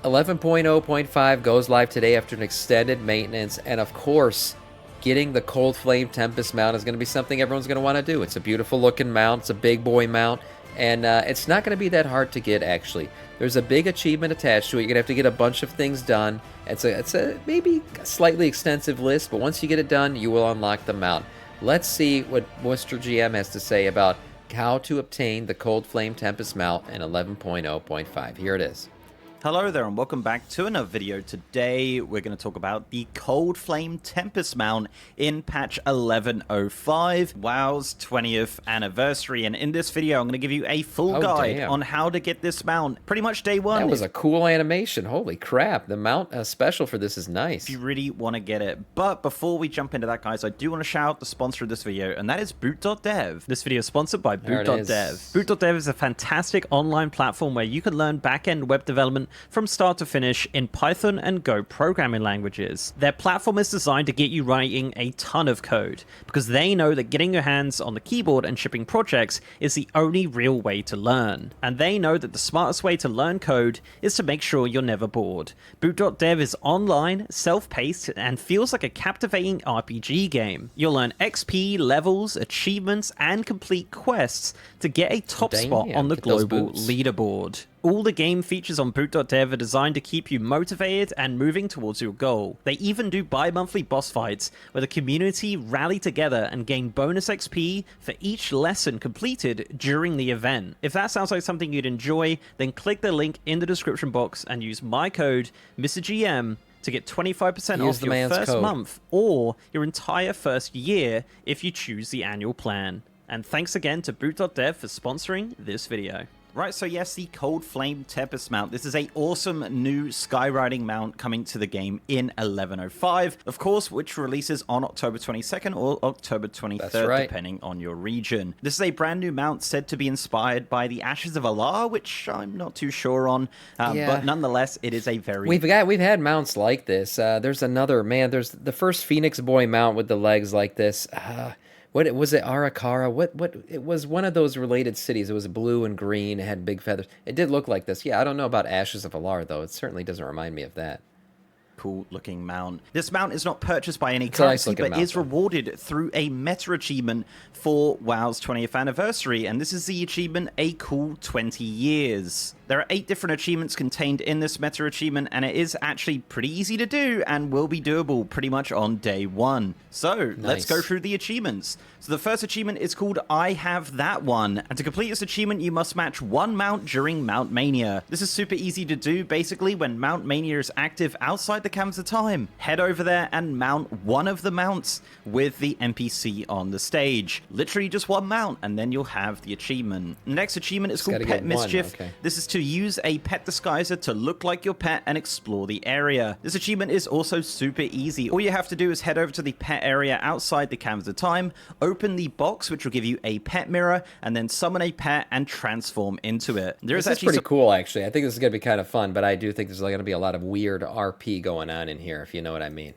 11.0.5 goes live today after an extended maintenance, and of course, getting the Coldflame Tempest mount is going to be something everyone's going to want to do. It's a beautiful looking mount, it's a big boy mount, and it's not going to be that hard to get, actually. There's a big achievement attached to it. You're going to have to get a bunch of things done. It's a maybe a slightly extensive list, but once you get it done, you will unlock the mount. Let's see what Mr. GM has to say about how to obtain the Coldflame Tempest mount in 11.0.5. Here it is. Hello there and welcome back to another video. Today we're going to talk about the Coldflame Tempest mount in patch 11.05, WoW's 20th anniversary, and in this video I'm going to give you a full guide on how to get this mount pretty much day one. That was a cool animation. Holy crap, the mount special for this is nice. If you really want to get it. But before we jump into that, guys, I do want to shout out the sponsor of this video, and that is Boot.dev. This video is sponsored by Boot.dev. Boot.dev is a fantastic online platform where you can learn back-end web development from start to finish in Python and Go programming languages. Their platform is designed to get you writing a ton of code, because they know that getting your hands on the keyboard and shipping projects is the only real way to learn. And they know that the smartest way to learn code is to make sure you're never bored. Boot.dev is online, self-paced, and feels like a captivating RPG game. You'll earn XP, levels, achievements, and complete quests to get a top spot on the global leaderboard. All the game features on Boot.dev are designed to keep you motivated and moving towards your goal. They even do bi-monthly boss fights where the community rally together and gain bonus XP for each lesson completed during the event. If that sounds like something you'd enjoy, then click the link in the description box and use my code, MrGM, to get 25% off your first month or your entire first year if you choose the annual plan. And thanks again to Boot.dev for sponsoring this video. Right, so yes, the Coldflame Tempest mount. This is a awesome new skywriting mount coming to the game in 11.05, of course, which releases on October 22nd or October 23rd, depending on your region. This is a brand new mount said to be inspired by the Ashes of Alar, which I'm not too sure on, but nonetheless, it is a very... We've had mounts like this. There's another, man, there's the first Phoenix Boy mount with the legs like this. What was it? Arakara? What? It was one of those related cities. It was blue and green. It had big feathers. It did look like this. Yeah, I don't know about Ashes of Alar, though. It certainly doesn't remind me of that. Cool looking mount. This mount is not purchased by any currency, but is rewarded through a meta achievement for WoW's 20th anniversary, and this is the achievement A Cool 20 Years. There are 8 different achievements contained in this meta achievement, and it is actually pretty easy to do and will be doable pretty much on day one. So let's go through the achievements. So the first achievement is called I Have That One, and to complete this achievement you must match one mount during Mount Mania. This is super easy to do. Basically, when Mount Mania is active outside the Canvas of Time, head over there and mount one of the mounts with the NPC on the stage. Literally just one mount, and then you'll have the achievement. The next achievement is called Pet Mischief. This is to use a pet disguiser to look like your pet and explore the area. This achievement is also super easy. All you have to do is head over to the pet area outside the Canvas of Time, open the box which will give you a pet mirror, and then summon a pet and transform into it. This is pretty cool, actually. I think this is going to be kind of fun, but I do think there's going to be a lot of weird RP going on in here, if you know what I mean.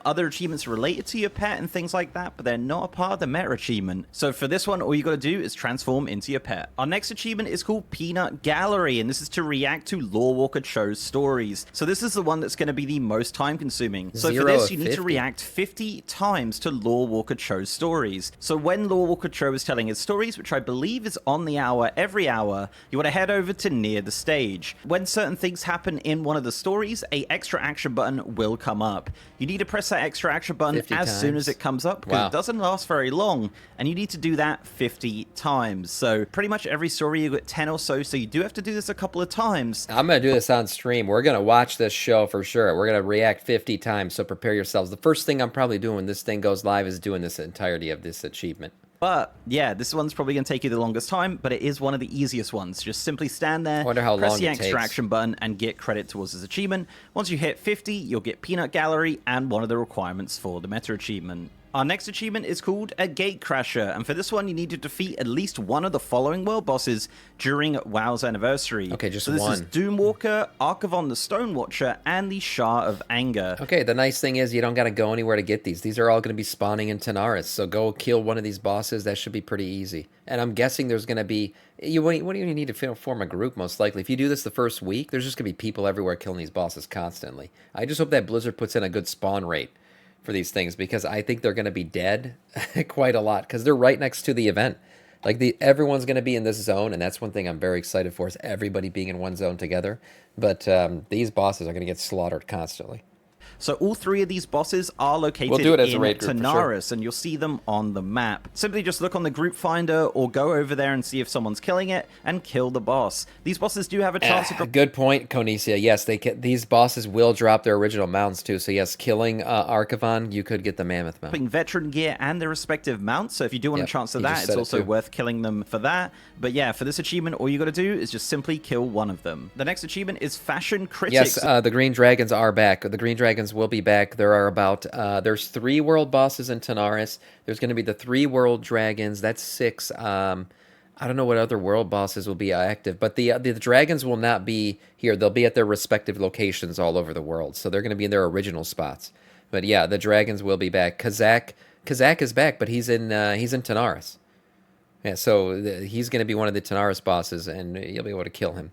Other achievements related to your pet and things like that, but they're not a part of the meta achievement. So for this one, all you got to do is transform into your pet. Our next achievement is called Peanut Gallery, and this is to react to Lorewalker Cho's stories. So this is the one that's going to be the most time consuming. So for this, you need to react 50 times to Lorewalker Cho's stories. So when Lorewalker Cho is telling his stories, which I believe is on the hour, every hour, you want to head over to near the stage. When certain things happen in one of the stories, a extra action button will come up. You need to press that extra action button as soon as it comes up, because it doesn't last very long, and you need to do that 50 times. So pretty much every story you get 10 or so you do have to do this a couple of times. I'm going to do this on stream. We're going to watch this show for sure. We're going to react 50 times, so prepare yourselves. The first thing I'm probably doing when this thing goes live is doing this entirety of this achievement. But yeah, this one's probably going to take you the longest time, but it is one of the easiest ones. Just simply stand there, press the extra action button, and get credit towards this achievement. Once you hit 50, you'll get Peanut Gallery and one of the requirements for the meta achievement. Our next achievement is called a Gatecrasher, and for this one you need to defeat at least one of the following world bosses during WoW's anniversary. Okay, just so this one. is Doomwalker, Archivon the Stonewatcher, and the Shah of Anger. Okay, the nice thing is you don't got to go anywhere to get these. These are all going to be spawning in Tanaris, so go kill one of these bosses. That should be pretty easy. And I'm guessing there's going to be... What do you need to form a group, most likely? If you do this the first week, there's just going to be people everywhere killing these bosses constantly. I just hope that Blizzard puts in a good spawn rate for these things, because I think they're going to be dead quite a lot, because they're right next to the event. Like, everyone's going to be in this zone, and that's one thing I'm very excited for, is everybody being in one zone together. But these bosses are going to get slaughtered constantly. So all three of these bosses are located in Tanaris, and you'll see them on the map. Simply just look on the group finder or go over there and see if someone's killing it and kill the boss. These bosses do have a chance to drop... Good point, Conicia. Yes, these bosses will drop their original mounts too. So yes, killing Archivon, you could get the Mammoth mount. Veteran gear and their respective mounts, so if you do want a chance of that, it's also worth killing them for that. But yeah, for this achievement, all you got to do is just simply kill one of them. The next achievement is Fashion Critics. Yes, the Green Dragons are back. The Green Dragons will be back. There are about there's 3 world bosses in Tanaris. There's going to be the 3 world dragons. That's 6. I don't know what other world bosses will be active, but the dragons will not be here. They'll be at their respective locations all over the world, so they're going to be in their original spots. But yeah, the dragons will be back. Kazak is back, but he's in Tanaris. Yeah, so he's going to be one of the Tanaris bosses, and you'll be able to kill him.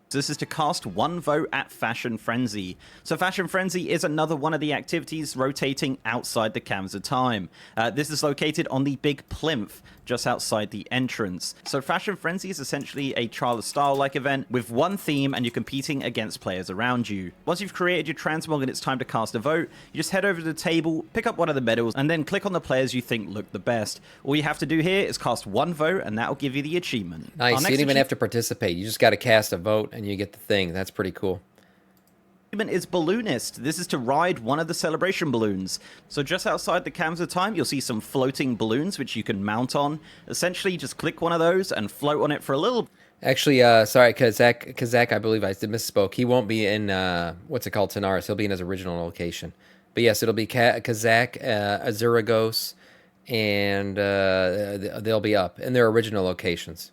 This is to cast 1 vote at Fashion Frenzy. So Fashion Frenzy is another one of the activities rotating outside the Cams of Time. This is located on the big plinth just outside the entrance. So Fashion Frenzy is essentially a Trial of Style-like event with one theme, and you're competing against players around you. Once you've created your transmog and it's time to cast a vote, you just head over to the table, pick up one of the medals, and then click on the players you think look the best. All you have to do here is cast 1 vote, and that'll give you the achievement. Nice. You don't even have to participate. You just got to cast a vote, and you get the thing. That's pretty cool. Is Balloonist. This is to ride one of the celebration balloons. So just outside the Cams of Time, you'll see some floating balloons which you can mount on. Essentially, just click one of those and float on it for a little... Actually, sorry, Kazak, I believe I misspoke. He won't be in, what's it called, Tanaris. He'll be in his original location. But yes, it'll be Kazak, Azuragos, and they'll be up in their original locations.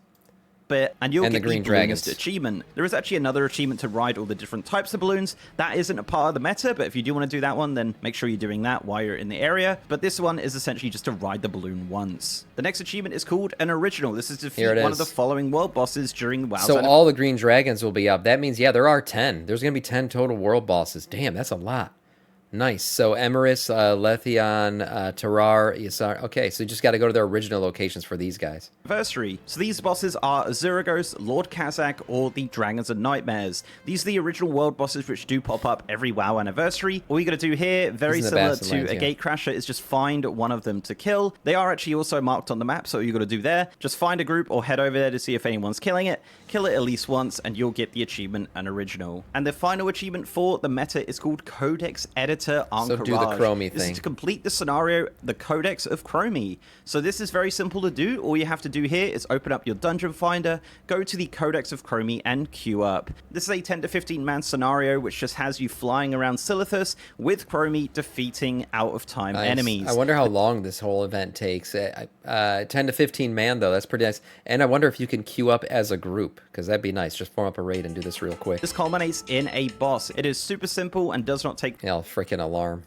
And you'll get the Green Dragons achievement. There is actually another achievement to ride all the different types of balloons. That isn't a part of the meta, but if you do want to do that one, then make sure you're doing that while you're in the area. But this one is essentially just to ride the balloon once. The next achievement is called an Original. This is to defeat one of the following world bosses during WoW. So all the Green Dragons will be up. That means, yeah, there are 10. There's going to be 10 total world bosses. Damn, that's a lot. Nice. So Emeris, Lethion, Tarar, Isar. Okay, so you just got to go to their original locations for these guys. Anniversary. So these bosses are Azuragos, Lord Kazak, or the Dragons and Nightmares. These are the original world bosses which do pop up every WoW anniversary. All you got to do here, very similar to a Gatecrasher, is just find one of them to kill. They are actually also marked on the map, so all you got to do there, just find a group or head over there to see if anyone's killing it. Kill it at least once, and you'll get the achievement an Original. And the final achievement for the meta is called Codex Editor Encourage. So do the Chromie thing. This is to complete the scenario, the Codex of Chromie. So this is very simple to do. All you have to do here is open up your dungeon finder, go to the Codex of Chromie, and queue up. This is a 10 to 15 man scenario which just has you flying around Silithus with Chromie defeating out of time enemies. I wonder how long this whole event takes. 10 to 15 man though, that's pretty nice. And I wonder if you can queue up as a group, because that'd be nice. Just form up a raid and do this real quick. This culminates in a boss. It is super simple and does not take... Yeah, freaking alarm.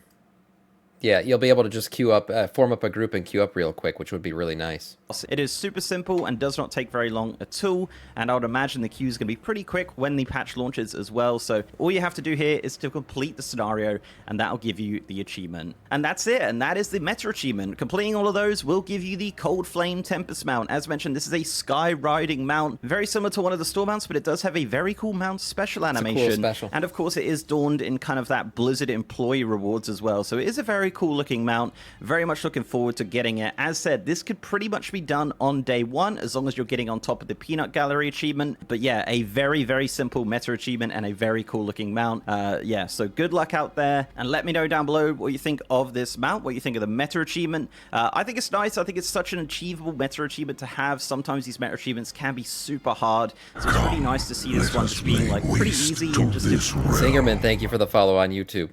Yeah, you'll be able to just queue up, form up a group and queue up real quick, which would be really nice. It is super simple and does not take very long at all, and I would imagine the queue is going to be pretty quick when the patch launches as well, so all you have to do here is to complete the scenario, and that'll give you the achievement. And that's it, and that is the meta achievement. Completing all of those will give you the Coldflame Tempest mount. As mentioned, this is a sky riding mount, very similar to one of the store mounts, but it does have a very cool mount special animation. It's a cool special. And of course, it is dawned in kind of that Blizzard employee rewards as well, so it is a very cool looking mount. Very much looking forward to getting it. As said, this could pretty much be done on day one as long as you're getting on top of the Peanut Gallery achievement. But yeah, a very, very simple meta achievement and a very cool looking mount. Yeah, so good luck out there, and let me know down below what you think of this mount, what you think of the meta achievement. I think it's nice. I think it's such an achievable meta achievement to have. Sometimes these meta achievements can be super hard, so it's pretty nice to see this one just being like pretty easy and just... Singerman, thank you for the follow on YouTube.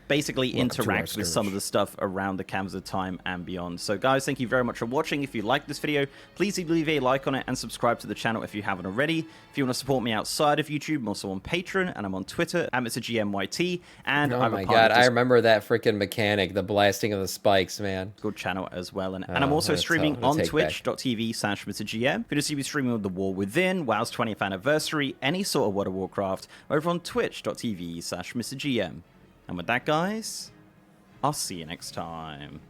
basically Welcome to our interact with some of the stuff around the Canvas of Time and beyond. So guys, thank you very much for watching. If you liked this video, please leave a like on it and subscribe to the channel if you haven't already. If you want to support me outside of YouTube, I'm also on Patreon and I'm on Twitter at MrGMYT. And Oh I'm my a part god, of I remember that freaking mechanic, the blasting of the spikes, man. Discord channel as well. And I'm also streaming on twitch.tv/MrGM. If you see me streaming with The War Within, WoW's 20th anniversary, any sort of World of Warcraft, over on twitch.tv/MrGM. And with that, guys, I'll see you next time.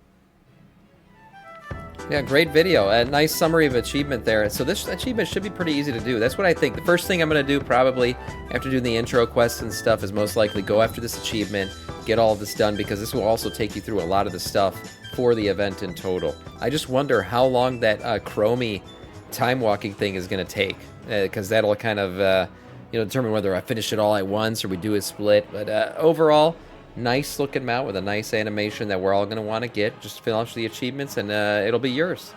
Yeah, great video. A nice summary of achievement there. So this achievement should be pretty easy to do. That's what I think. The first thing I'm going to do probably after doing the intro quests and stuff is most likely go after this achievement, get all of this done, because this will also take you through a lot of the stuff for the event in total. I just wonder how long that Chromie time walking thing is going to take, because that'll kind of determine whether I finish it all at once or we do a split. But overall, nice looking mount with a nice animation that we're all going to want to get. Just finish the achievements and it'll be yours.